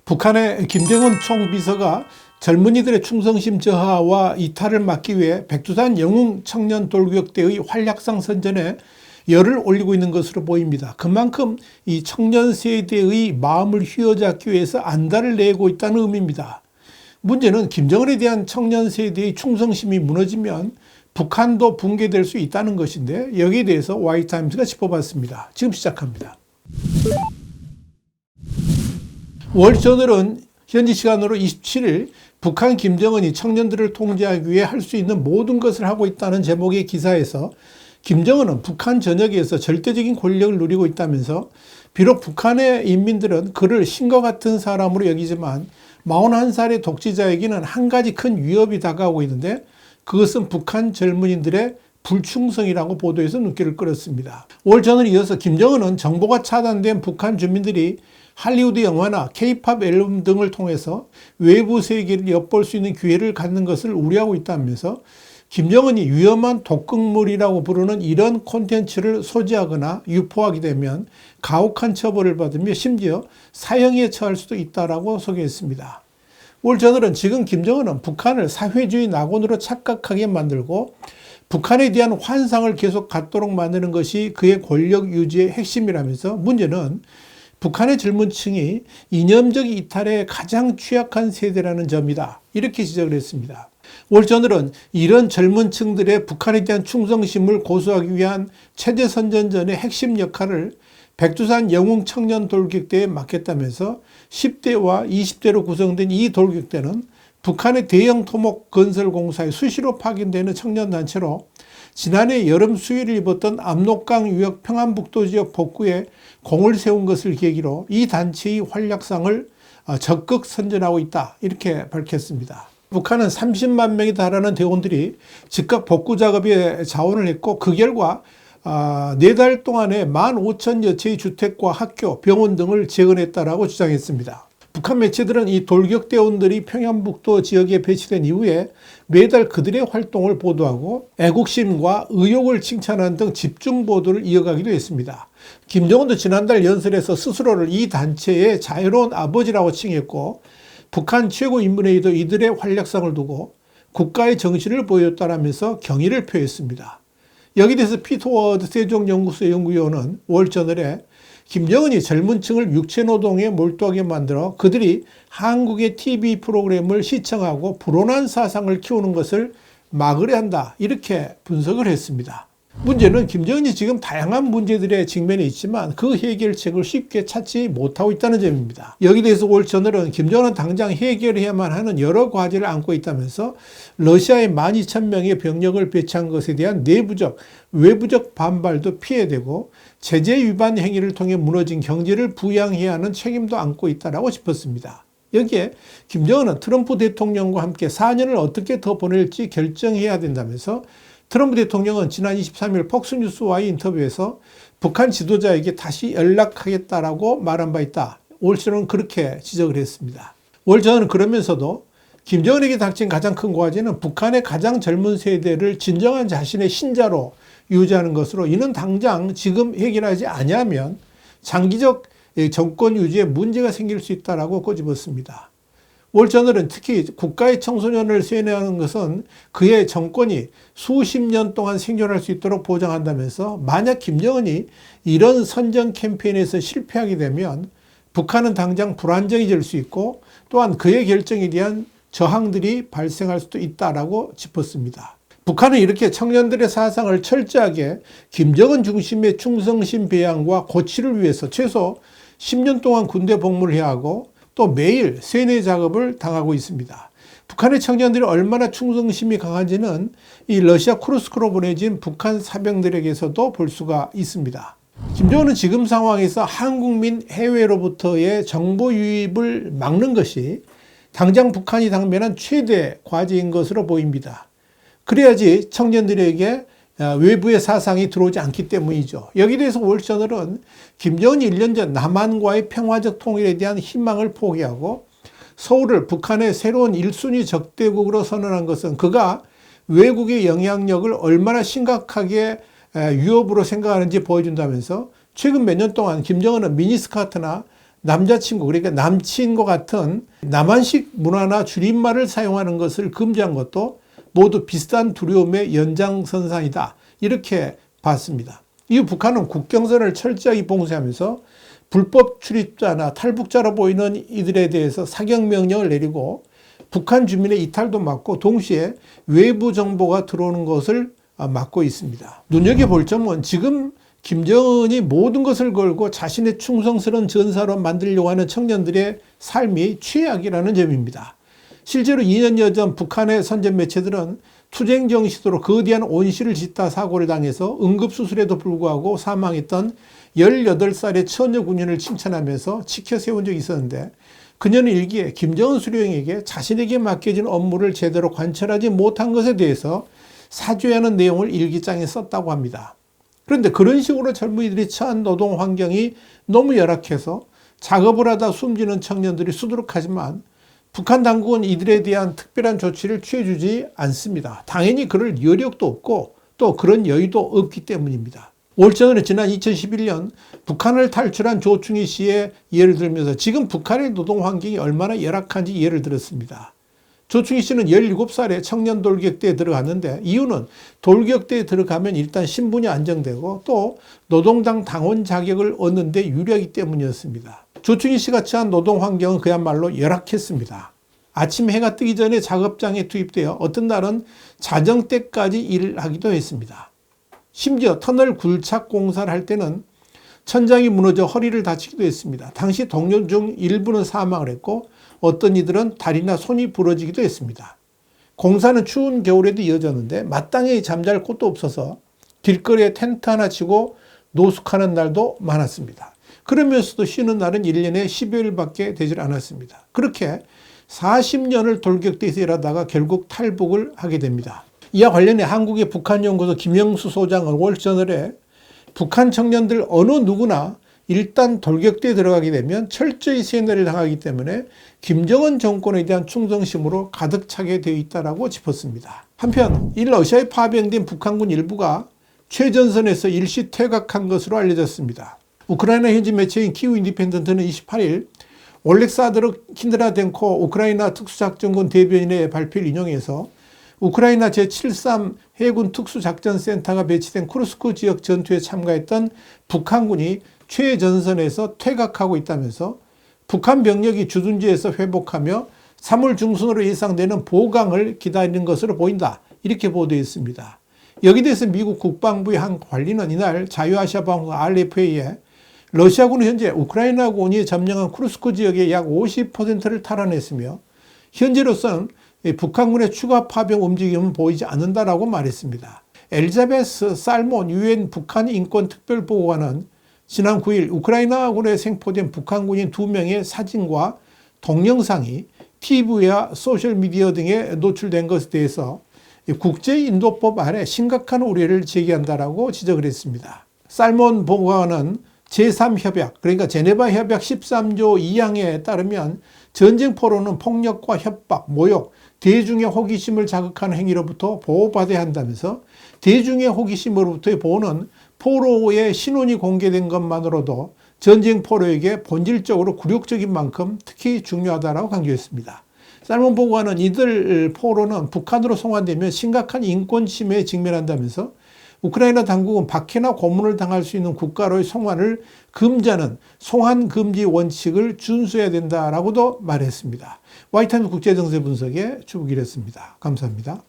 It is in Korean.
북한의 김정은 총비서가 젊은이들의 충성심 저하와 이탈을 막기 위해 백두산 영웅 청년 돌격대의 활약상 선전에 열을 올리고 있는 것으로 보입니다. 그만큼 이 청년 세대의 마음을 휘어잡기 위해서 안달을 내고 있다는 의미입니다. 문제는 김정은에 대한 청년 세대의 충성심이 무너지면 북한도 붕괴될 수 있다는 것인데, 여기에 대해서 Y타임스가 짚어봤습니다. 지금 시작합니다. 월저널은 현지 시간으로 27일 북한 김정은이 청년들을 통제하기 위해 할 수 있는 모든 것을 하고 있다는 제목의 기사에서 김정은은 북한 전역에서 절대적인 권력을 누리고 있다면서, 비록 북한의 인민들은 그를 신과 같은 사람으로 여기지만 41살의 독재자에게는 한 가지 큰 위협이 다가오고 있는데, 그것은 북한 젊은이들의 불충성이라고 보도에서 눈길을 끌었습니다. 월저널에 이어서 김정은은 정보가 차단된 북한 주민들이 할리우드 영화나 K-팝 앨범 등을 통해서 외부 세계를 엿볼 수 있는 기회를 갖는 것을 우려하고 있다면서, 김정은이 위험한 독극물이라고 부르는 이런 콘텐츠를 소지하거나 유포하게 되면 가혹한 처벌을 받으며 심지어 사형에 처할 수도 있다고 소개했습니다. 월저널은 지금 김정은은 북한을 사회주의 낙원으로 착각하게 만들고 북한에 대한 환상을 계속 갖도록 만드는 것이 그의 권력 유지의 핵심이라면서, 문제는 북한의 젊은 층이 이념적 이탈에 가장 취약한 세대라는 점이다, 이렇게 지적을 했습니다. 월저널은 이런 젊은 층들의 북한에 대한 충성심을 고수하기 위한 체제 선전전의 핵심 역할을 백두산 영웅 청년 돌격대에 맡겼다면서, 10대와 20대로 구성된 이 돌격대는 북한의 대형 토목 건설 공사에 수시로 파견되는 청년단체로 지난해 여름 수위를 입었던 압록강 유역 평안북도 지역 복구에 공을 세운 것을 계기로 이 단체의 활약상을 적극 선전하고 있다, 이렇게 밝혔습니다. 북한은 30만 명에 달하는 대원들이 즉각 복구 작업에 자원을 했고, 그 결과 4달 동안에 15,000여 채의 주택과 학교, 병원 등을 재건했다라고 주장했습니다. 북한 매체들은 이 돌격대원들이 평안북도 지역에 배치된 이후에 매달 그들의 활동을 보도하고 애국심과 의욕을 칭찬하는 등 집중 보도를 이어가기도 했습니다. 김정은도 지난달 연설에서 스스로를 이 단체의 자유로운 아버지라고 칭했고, 북한 최고인민회의도 이들의 활약상을 두고 국가의 정신을 보였다라면서 경의를 표했습니다. 여기에 대해서 피터 워드 세종연구소 연구위원은 월저널에 김정은이 젊은 층을 육체노동에 몰두하게 만들어 그들이 한국의 TV 프로그램을 시청하고 불온한 사상을 키우는 것을 막으려 한다, 이렇게 분석을 했습니다. 문제는 김정은이 지금 다양한 문제들에 직면해 있지만 그 해결책을 쉽게 찾지 못하고 있다는 점입니다. 여기에 대해서 월저널은 김정은은 당장 해결해야만 하는 여러 과제를 안고 있다면서, 러시아의 12,000명의 병력을 배치한 것에 대한 내부적, 외부적 반발도 피해야 되고, 제재 위반 행위를 통해 무너진 경제를 부양해야 하는 책임도 안고 있다고 짚었습니다. 여기에 김정은은 트럼프 대통령과 함께 4년을 어떻게 더 보낼지 결정해야 된다면서, 트럼프 대통령은 지난 23일 폭스뉴스와의 인터뷰에서 북한 지도자에게 다시 연락하겠다라고 말한 바 있다, 월저널은 그렇게 지적을 했습니다. 월저널은 그러면서도 김정은에게 닥친 가장 큰 과제는 북한의 가장 젊은 세대를 진정한 자신의 신자로 유지하는 것으로, 이는 당장 지금 해결하지 않으면 장기적 정권 유지에 문제가 생길 수 있다고 꼬집었습니다. 월저널은 특히 국가의 청소년을 세뇌하는 것은 그의 정권이 수십 년 동안 생존할 수 있도록 보장한다면서, 만약 김정은이 이런 선전 캠페인에서 실패하게 되면 북한은 당장 불안정해질 수 있고, 또한 그의 결정에 대한 저항들이 발생할 수도 있다고 짚었습니다. 북한은 이렇게 청년들의 사상을 철저하게 김정은 중심의 충성심 배양과 고취를 위해서 최소 10년 동안 군대 복무를 해야 하고, 또 매일 세뇌 작업을 당하고 있습니다. 북한의 청년들이 얼마나 충성심이 강한지는 이 러시아 쿠르스크로 보내진 북한 사병들에게서도 볼 수가 있습니다. 김정은은 지금 상황에서 한국민 해외로부터의 정보 유입을 막는 것이 당장 북한이 당면한 최대 과제인 것으로 보입니다. 그래야지 청년들에게 외부의 사상이 들어오지 않기 때문이죠. 여기에 대해서 월저널은 김정은이 1년 전 남한과의 평화적 통일에 대한 희망을 포기하고 서울을 북한의 새로운 1순위 적대국으로 선언한 것은 그가 외국의 영향력을 얼마나 심각하게 위협으로 생각하는지 보여준다면서, 최근 몇 년 동안 김정은은 미니스카트나 남자친구, 그러니까 남친과 같은 남한식 문화나 줄임말을 사용하는 것을 금지한 것도 모두 비슷한 두려움의 연장선상이다. 이렇게 봤습니다. 이후 북한은 국경선을 철저하게 봉쇄하면서 불법 출입자나 탈북자로 보이는 이들에 대해서 사격명령을 내리고 북한 주민의 이탈도 막고 동시에 외부 정보가 들어오는 것을 막고 있습니다. 눈여겨볼 점은 지금 김정은이 모든 것을 걸고 자신의 충성스러운 전사로 만들려고 하는 청년들의 삶이 최악이라는 점입니다. 실제로 2년여 전 북한의 선전 매체들은 투쟁정 시도로 거대한 온실을 짓다 사고를 당해서 응급수술에도 불구하고 사망했던 18살의 처녀 군인을 칭찬하면서 치켜 세운 적이 있었는데, 그녀는 일기에 김정은 수령에게 자신에게 맡겨진 업무를 제대로 관철하지 못한 것에 대해서 사죄하는 내용을 일기장에 썼다고 합니다. 그런데 그런 식으로 젊은이들이 처한 노동 환경이 너무 열악해서 작업을 하다 숨지는 청년들이 수두룩하지만 북한 당국은 이들에 대한 특별한 조치를 취해주지 않습니다. 당연히 그럴 여력도 없고 또 그런 여유도 없기 때문입니다. 월전은 지난 2011년 북한을 탈출한 조충희 씨의 예를 들면서 지금 북한의 노동 환경이 얼마나 열악한지 예를 들었습니다. 조충희 씨는 17살에 청년 돌격대에 들어갔는데 이유는 돌격대에 들어가면 일단 신분이 안정되고 또 노동당 당원 자격을 얻는 데 유리하기 때문이었습니다. 조충희 씨가 처한 노동 환경은 그야말로 열악했습니다. 아침 해가 뜨기 전에 작업장에 투입되어 어떤 날은 자정 때까지 일을 하기도 했습니다. 심지어 터널 굴착 공사를 할 때는 천장이 무너져 허리를 다치기도 했습니다. 당시 동료 중 일부는 사망을 했고 어떤 이들은 다리나 손이 부러지기도 했습니다. 공사는 추운 겨울에도 이어졌는데 마땅히 잠잘 곳도 없어서 길거리에 텐트 하나 치고 노숙하는 날도 많았습니다. 그러면서도 쉬는 날은 1년에 10여일밖에 되질 않았습니다. 그렇게 40년을 돌격대에서 일하다가 결국 탈북을 하게 됩니다. 이와 관련해 한국의 북한연구소 김영수 소장은 월저널에 북한 청년들 어느 누구나 일단 돌격대에 들어가게 되면 철저히 세뇌를 당하기 때문에 김정은 정권에 대한 충성심으로 가득 차게 되어 있다고 짚었습니다. 한편 이 러시아에 파병된 북한군 일부가 최전선에서 일시 퇴각한 것으로 알려졌습니다. 우크라이나 현지 매체인 키우 인디펜던트는 28일 올렉사드르 킨드라덴코 우크라이나 특수작전군 대변인의 발표를 인용해서 우크라이나 제73 해군 특수작전센터가 배치된 쿠르스크 지역 전투에 참가했던 북한군이 최전선에서 퇴각하고 있다면서 북한 병력이 주둔지에서 회복하며 3월 중순으로 예상되는 보강을 기다리는 것으로 보인다. 이렇게 보도했습니다. 여기에 대해서 미국 국방부의 한 관리는 이날 자유아시아 방송 RFA에 러시아군은 현재 우크라이나군이 점령한 쿠르스크 지역의 약 50%를 탈환했으며 현재로서는 북한군의 추가 파병 움직임은 보이지 않는다라고 말했습니다. 엘자베스 살몬 유엔 북한 인권특별보고관은 지난 9일 우크라이나군에 생포된 북한군인 2명의 사진과 동영상이 TV와 소셜미디어 등에 노출된 것에 대해서 국제인도법 아래 심각한 우려를 제기한다라고 지적을 했습니다. 살몬 보고관은 제3협약, 그러니까 제네바 협약 13조 2항에 따르면 전쟁 포로는 폭력과 협박, 모욕, 대중의 호기심을 자극하는 행위로부터 보호받아야 한다면서 대중의 호기심으로부터의 보호는 포로의 신원이 공개된 것만으로도 전쟁 포로에게 본질적으로 굴욕적인 만큼 특히 중요하다고 강조했습니다. 살몬 보고관은 이들 포로는 북한으로 송환되면 심각한 인권 침해에 직면한다면서 우크라이나 당국은 박해나 고문을 당할 수 있는 국가로의 송환을 금지하는 송환 금지 원칙을 준수해야 된다라고도 말했습니다. 화이트타임스 국제정세 분석의 주북이랬습니다. 감사합니다.